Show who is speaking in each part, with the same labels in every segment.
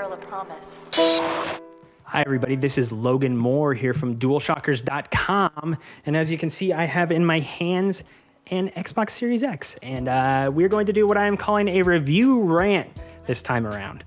Speaker 1: girl a promise.
Speaker 2: Hi everybody, this is Logan Moore here from DualShockers.com, and as you can see, I have in my hands an Xbox Series X, and we're going to do what I am calling a review rant this time around.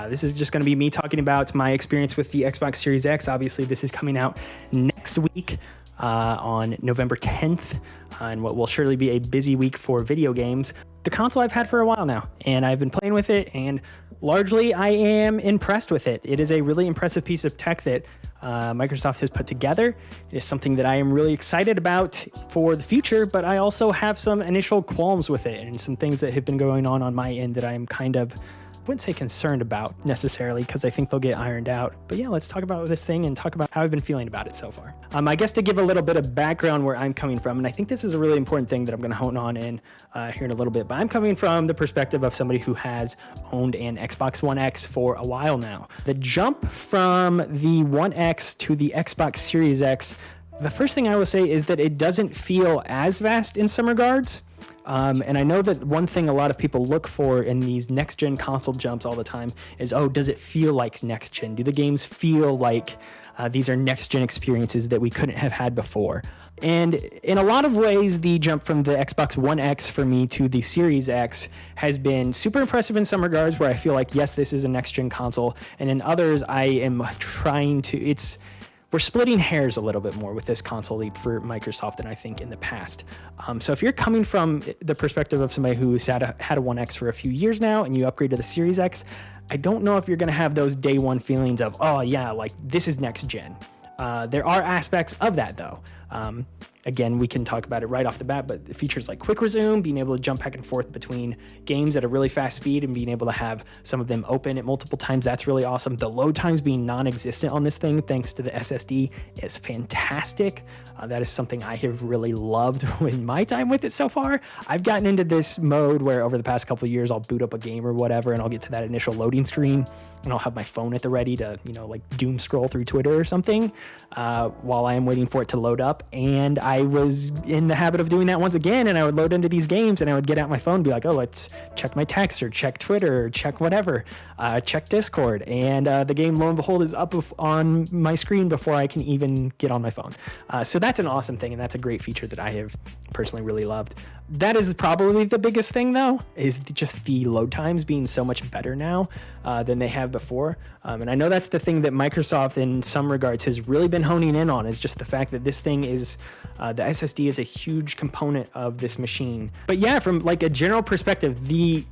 Speaker 2: This is just going to be me talking about my experience with the Xbox Series X. Obviously, this is coming out next week on November 10th, and what will surely be a busy week for video games. The console I've had for a while now, and I've been playing with it, and largely I am impressed with it. It is a really impressive piece of tech that Microsoft has put together. It is something that I am really excited about for the future, but I also have some initial qualms with it and some things that have been going on my end that I'm kind of, I wouldn't say concerned about necessarily, because I think they'll get ironed out. But yeah, let's talk about this thing and talk about how I've been feeling about it so far. I guess to give a little bit of background where I'm coming from, and I think this is a really important thing that I'm going to hone on in here in a little bit, but I'm coming from the perspective of somebody who has owned an Xbox One X for a while now. The jump from the One X to the Xbox Series X, the first thing I will say is that it doesn't feel as vast in some regards. And I know that one thing a lot of people look for in these next-gen console jumps all the time is, oh, does it feel like next-gen? Do the games feel like these are next-gen experiences that we couldn't have had before? And in a lot of ways, the jump from the Xbox One X for me to the Series X has been super impressive in some regards, where I feel like, yes, this is a next-gen console. And in others, I am trying to... We're splitting hairs a little bit more with this console leap for Microsoft than I think in the past. So if you're coming from the perspective of somebody who's had a One X for a few years now and you upgrade to the Series X, I don't know if you're going to have those day one feelings of, oh yeah, like this is next gen. There are aspects of that though. Again, we can talk about it right off the bat, but features like quick resume, being able to jump back and forth between games at a really fast speed and being able to have some of them open at multiple times, that's really awesome. The load times being non-existent on this thing thanks to the SSD is fantastic. That is something I have really loved in my time with it so far. I've gotten into this mode where over the past couple of years, I'll boot up a game or whatever, and I'll get to that initial loading screen, and I'll have my phone at the ready to, like doom scroll through Twitter or something while I am waiting for it to load up. And I was in the habit of doing that once again, and I would load into these games and I would get out my phone and be like, oh, let's check my text or check Twitter or check whatever, check Discord. And the game, lo and behold, is up on my screen before I can even get on my phone. So that's an awesome thing, and that's a great feature that I have personally really loved. That is probably the biggest thing, though, is just the load times being so much better now than they have before. And I know that's the thing that Microsoft, in some regards, has really been honing in on, is just the fact that this thing is, the SSD is a huge component of this machine. But yeah, from like a general perspective, the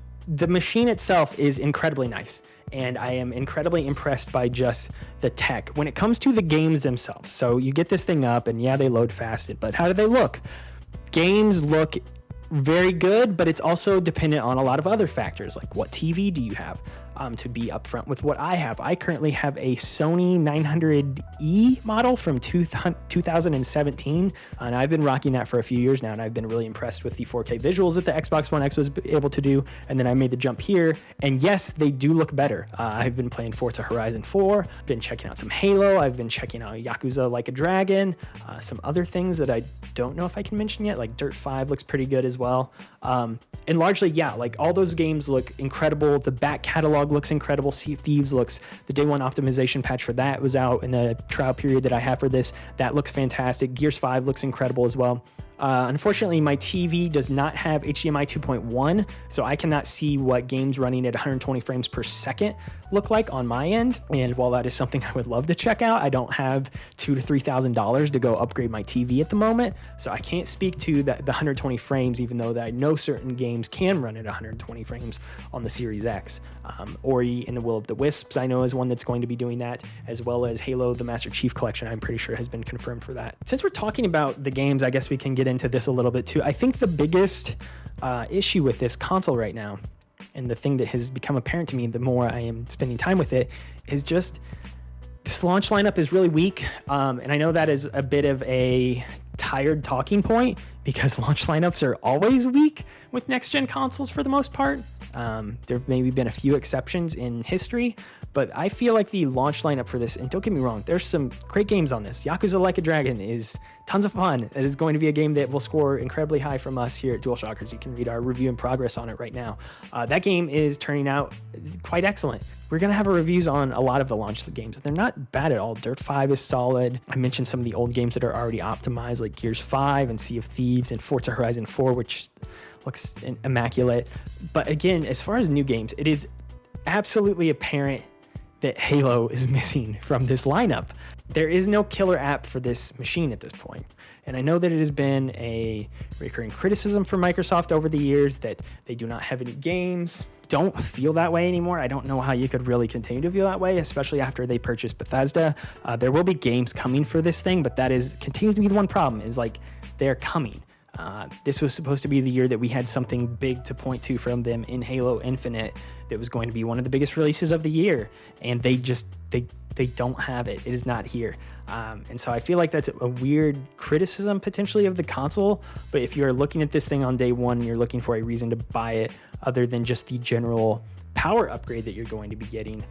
Speaker 2: machine itself is incredibly nice. And I am incredibly impressed by just the tech when it comes to the games themselves. So you get this thing up, and yeah, they load fast, but how do they look? Games look very good, but it's also dependent on a lot of other factors, like what TV do you have? To be upfront with what I have, I currently have a Sony 900E model from 2017, and I've been rocking that for a few years now, and I've been really impressed with the 4K visuals that the Xbox One X was able to do. And then I made the jump here, and yes, they do look better. I've been playing Forza Horizon 4, been checking out some Halo, I've been checking out Yakuza Like a Dragon, some other things that I don't know if I can mention yet, like Dirt 5 looks pretty good as well. And largely, yeah, like all those games look incredible. The back catalog looks incredible. Sea of Thieves looks, the day one optimization patch for that was out in the trial period that I have for this. That looks fantastic. Gears 5 looks incredible as well. Unfortunately, my TV does not have HDMI 2.1, so I cannot see what games running at 120 frames per second look like on my end. And while that is something I would love to check out, I don't have $2,000 to $3,000 to go upgrade my TV at the moment, so I can't speak to the 120 frames, even though that I know certain games can run at 120 frames on the Series X. Ori and the Will of the Wisps, I know, is one that's going to be doing that, as well as Halo, the Master Chief Collection, I'm pretty sure has been confirmed for that. Since we're talking about the games, I guess we can get into this a little bit too. I think the biggest issue with this console right now, and the thing that has become apparent to me the more I am spending time with it, is just this launch lineup is really weak. And I know that is a bit of a tired talking point, because launch lineups are always weak with next-gen consoles for the most part. There have maybe been a few exceptions in history, but I feel like the launch lineup for this, and don't get me wrong, there's some great games on this. Yakuza Like a Dragon is tons of fun. It is going to be a game that will score incredibly high from us here at DualShockers. You can read our review in progress on it right now. That game is turning out quite excellent. We're going to have reviews on a lot of the launch games. They're not bad at all. Dirt 5 is solid. I mentioned some of the old games that are already optimized, like Gears 5 and Sea of Thieves and Forza Horizon 4, which looks immaculate. But again, as far as new games, it is absolutely apparent that Halo is missing from this lineup. There is no killer app for this machine at this point. And I know that it has been a recurring criticism for Microsoft over the years that they do not have any games. Don't feel that way anymore. I don't know how you could really continue to feel that way, especially after they purchased Bethesda. There will be games coming for this thing, but that continues to be the one problem, is like they're coming. This was supposed to be the year that we had something big to point to from them in Halo Infinite that was going to be one of the biggest releases of the year, and they don't have it. It is not here. And so I feel like that's a weird criticism potentially of the console, but if you're looking at this thing on day one, you're looking for a reason to buy it other than just the general power upgrade that you're going to be getting.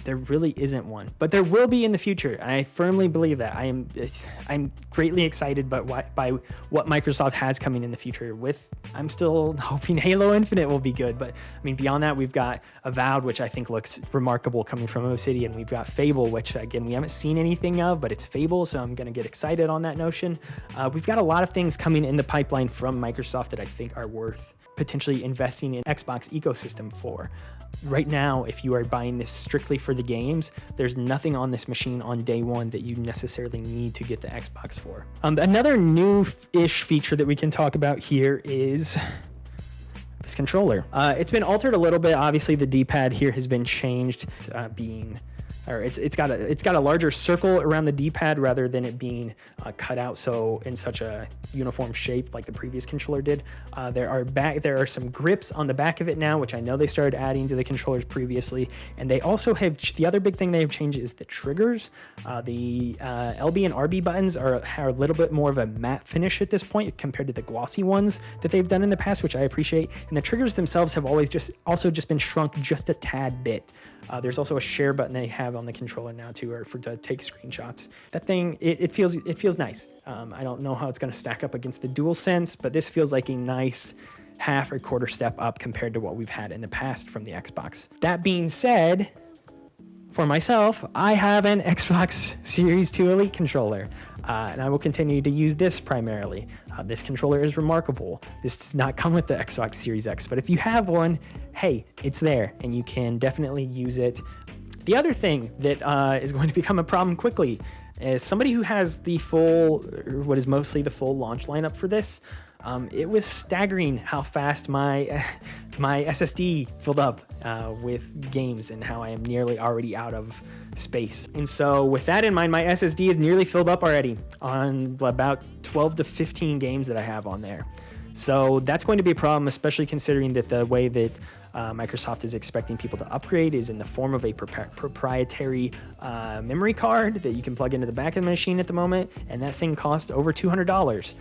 Speaker 2: There really isn't one, but there will be in the future. And I firmly believe that. I'm greatly excited by what Microsoft has coming in the future. I'm still hoping Halo Infinite will be good, but I mean, beyond that, we've got Avowed, which I think looks remarkable coming from Obsidian. We've got Fable, which again, we haven't seen anything of, but it's Fable, so I'm going to get excited on that notion. We've got a lot of things coming in the pipeline from Microsoft that I think are worth potentially investing in Xbox ecosystem for. Right now, if you are buying this strictly for the games, there's nothing on this machine on day one that you necessarily need to get the Xbox for. Another new-ish feature that we can talk about here is this controller. It's been altered a little bit. Obviously, the D-pad here has been changed, it's got a larger circle around the D-pad rather than it being cut out so in such a uniform shape like the previous controller did. There are some grips on the back of it now, which I know they started adding to the controllers previously, and they also have the other big thing they have changed is the triggers. The LB and RB buttons are a little bit more of a matte finish at this point compared to the glossy ones that they've done in the past, which I appreciate. And the triggers themselves have always just been shrunk just a tad bit. There's also a share button they have on the controller now too, or to take screenshots. That thing, it feels nice. I don't know how it's going to stack up against the DualSense, but this feels like a nice half or quarter step up compared to what we've had in the past from the Xbox. That being said, for myself, I have an Xbox Series 2 Elite controller, and I will continue to use this primarily. This controller is remarkable. This does not come with the Xbox Series X, but if you have one, hey, it's there, and you can definitely use it. The other thing that is going to become a problem quickly is somebody who has what is mostly the full launch lineup for this. It was staggering how fast my SSD filled up with games and how I am nearly already out of space. And so with that in mind, my SSD is nearly filled up already on about 12 to 15 games that I have on there. So that's going to be a problem, especially considering that the way that Microsoft is expecting people to upgrade is in the form of a proprietary memory card that you can plug into the back of the machine at the moment, and that thing costs over $200.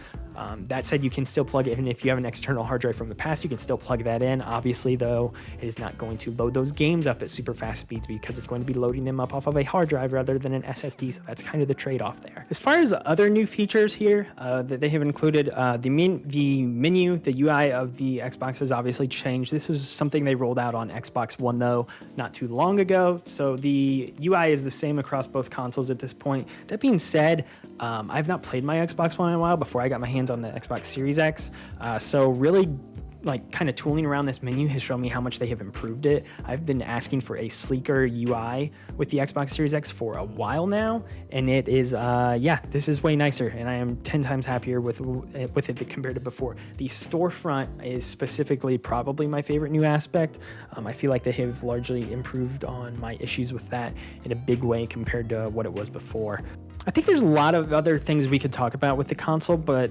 Speaker 2: That said, you can still plug it, even if you have an external hard drive from the past, you can still plug that in. Obviously, though, it is not going to load those games up at super fast speeds because it's going to be loading them up off of a hard drive rather than an SSD, so that's kind of the trade-off there. As far as other new features here that they have included, the menu, the UI of the Xbox has obviously changed. This is something they rolled out on Xbox One, though, not too long ago, so the UI is the same across both consoles at this point. That being said, I've not played my Xbox One in a while before I got my hands on the Xbox Series X, so really kind of tooling around this menu has shown me how much they have improved it. I've been asking for a sleeker UI with the Xbox Series X for a while now, and it is, this is way nicer, and I am 10 times happier with it compared to before. The storefront is specifically probably my favorite new aspect. I feel like they have largely improved on my issues with that in a big way compared to what it was before. I think there's a lot of other things we could talk about with the console, but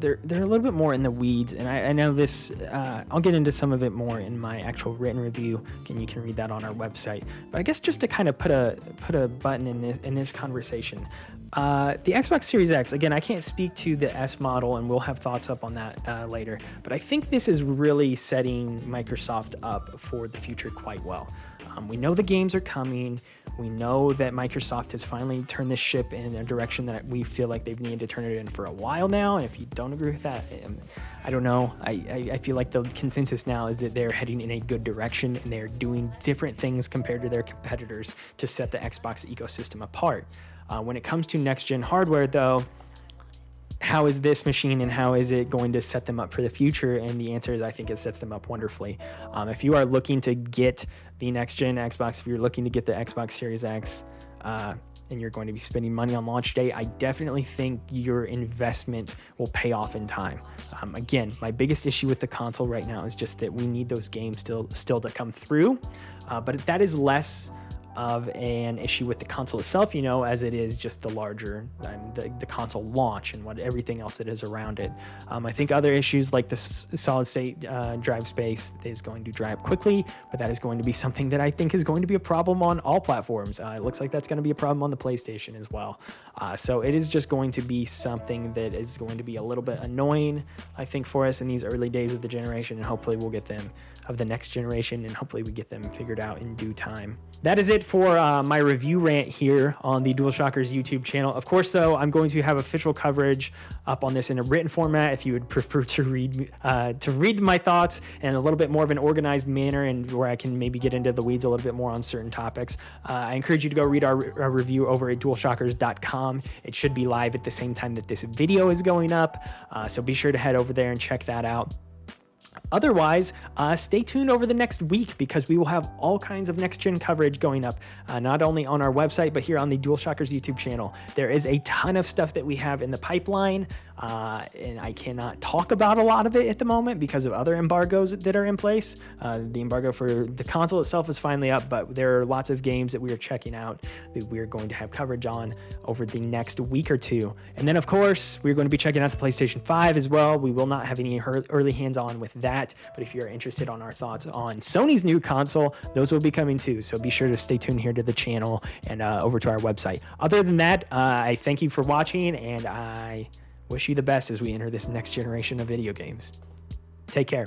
Speaker 2: they're a little bit more in the weeds, and I know this. I'll get into some of it more in my actual written review, and you can read that on our website. But I guess just to kind of put a button in this conversation, The Xbox Series X, again, I can't speak to the S model, and we'll have thoughts up on that later, but I think this is really setting Microsoft up for the future quite well. We know the games are coming. We know that Microsoft has finally turned this ship in a direction that we feel like they've needed to turn it in for a while now, and if you don't agree with that, I don't know. I feel like the consensus now is that they're heading in a good direction, and they're doing different things compared to their competitors to set the Xbox ecosystem apart. When it comes to next-gen hardware, though, how is this machine and how is it going to set them up for the future? And the answer is, I think it sets them up wonderfully. If you are looking to get the next-gen Xbox, if you're looking to get the Xbox Series X, and you're going to be spending money on launch day, I definitely think your investment will pay off in time. Again, my biggest issue with the console right now is just that we need those games still to come through, but that is less of an issue with the console itself, as it is just the larger, the console launch and what everything else that is around it. I think other issues like the solid state drive space is going to dry up quickly, but that is going to be something that I think is going to be a problem on all platforms. It looks like that's going to be a problem on the PlayStation as well. So it is just going to be something that is going to be a little bit annoying, I think, for us in these early days of the generation, and hopefully we'll get them of the next generation, and hopefully we get them figured out in due time. That is it for my review rant here on the DualShockers YouTube channel. Of course, though, I'm going to have official coverage up on this in a written format if you would prefer to read my thoughts in a little bit more of an organized manner, and where I can maybe get into the weeds a little bit more on certain topics. I encourage you to go read our review over at DualShockers.com. It should be live at the same time that this video is going up, so be sure to head over there and check that out. Otherwise, stay tuned over the next week, because we will have all kinds of next-gen coverage going up, not only on our website, but here on the DualShockers YouTube channel. There is a ton of stuff that we have in the pipeline, and I cannot talk about a lot of it at the moment because of other embargoes that are in place. The embargo for the console itself is finally up, but there are lots of games that we are checking out that we're going to have coverage on over the next week or two. And then, of course, we're going to be checking out the PlayStation 5 as well. We will not have any early hands-on with that, but if you're interested on our thoughts on Sony's new console, those will be coming too. So be sure to stay tuned here to the channel and over to our website. Other than that, I thank you for watching, and I wish you the best as we enter this next generation of video games. Take care.